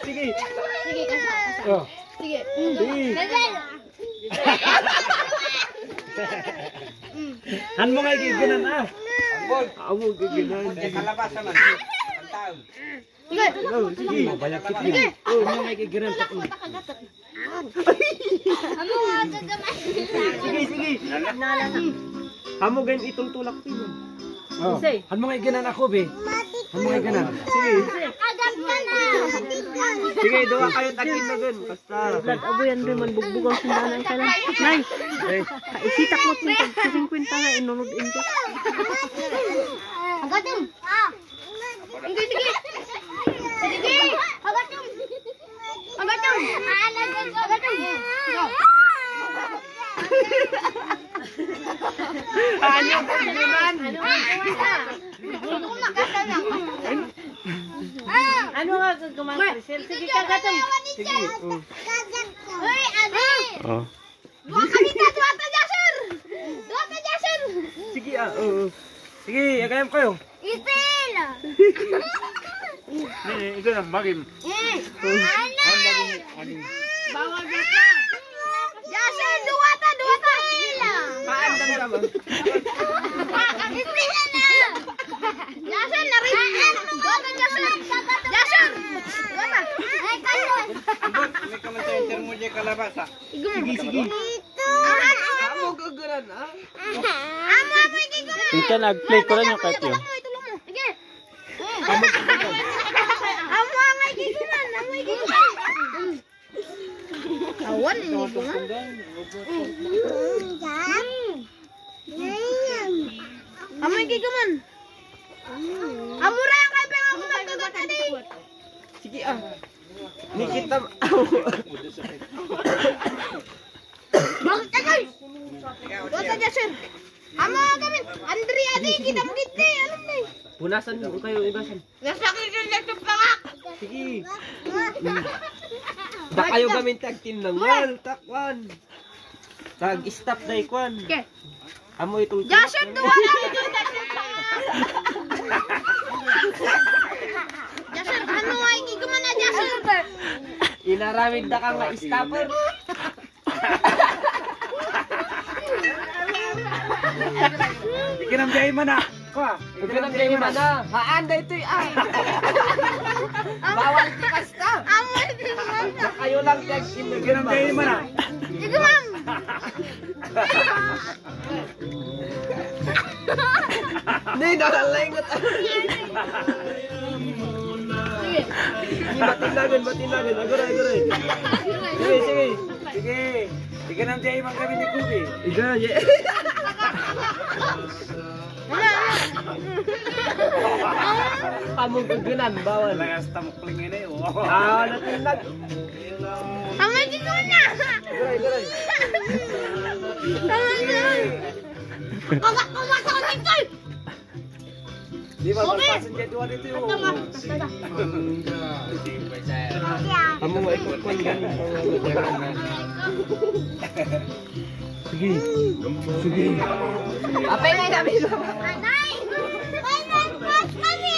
Sige. Sige, kasa. Oh. Sige. Sige. Level. Han mo nga giginan ah. Ambol. Amo giginan. Kalabas naman. Pantao. Sige. Oh, sige. Banyak Sige. Oh, mo nga giginan pa. Amo nga gagamay. Sige, sige. Nala na. Amo gan itultulak ko yun. Oh. Say. Han mo nga giginan ako be. Han mo nga giginan. Sige. Agad ka na. Sige, duwa kayo tagin na gun. Basta. Abo yan doon man bugbugaw sindanay ka lang. Nay, Eh, kaisitak mo sa 50 nga inunod into. Agad yun. Sige, sige. Sige. Agad yun. Agad yun. Agad yun. ano ba giginan? Ano nga gagawin Maricel? Sige kagatom. Sige. Oh. Uy, adi. Oh. Dua kanita, dua ta Jasur. Dua ta Jasur. Sige ah. Oo. Sige, agayam kayo. Isil. Nih, itu yang bagim. Ano? Bawal ka. Jasur, dua ta. Paandam ka ba? Isil na. Jasur, narinig. Dua ta Jasur. Jasur. Dua ta. Ay, kayo. Ambol, may kamatay mo dyan kalabas ah. Sige, sige. Kamu guguran ah. Amo igigunan. Ika nag-play ko lang yung cut yun. Tulong mo. Sige. Amo ang igigunan. Awan ini bunga. Amo igigunan. Amo ra ang kapeng ako magkagat tadi. Sige ah. Ni kita Bakit agay? Dota Jasur. Amo kami. Andri adi kita mo gite. Alam na. punasan mo kayo ibasan. Nasakit yung sa pangak. Sige. Da kayo gamin tag tinangal, takwan. Tag stop dai kwan. Okay. Amo itong Jasur tuwa na ito. Jasur, ano ay igigunan na Jasur? inaramid da ka nga stopper. Ikinam jay mana. Kwa, ikinam jay mana. Haan da ito ay. Bawal tikas ta. Amo igigunan na. Kayo lang tag ikinam jay mana. Igigunan. Ni dalalengot. Sige. Batinagan. Agoray. Sige. Ikinam jay man kami ni Kubi. Iga ye. Kamu gugunan bawal. Lagas tamukling ini. Ah, natinag. Amo igigunan na. Agoray. Kagak sa kanito. Di ba magpasan dyan doon ito yung... Kamu nga ikot ganun. Sige. Apay nga kami. Anay! May nagpas kami!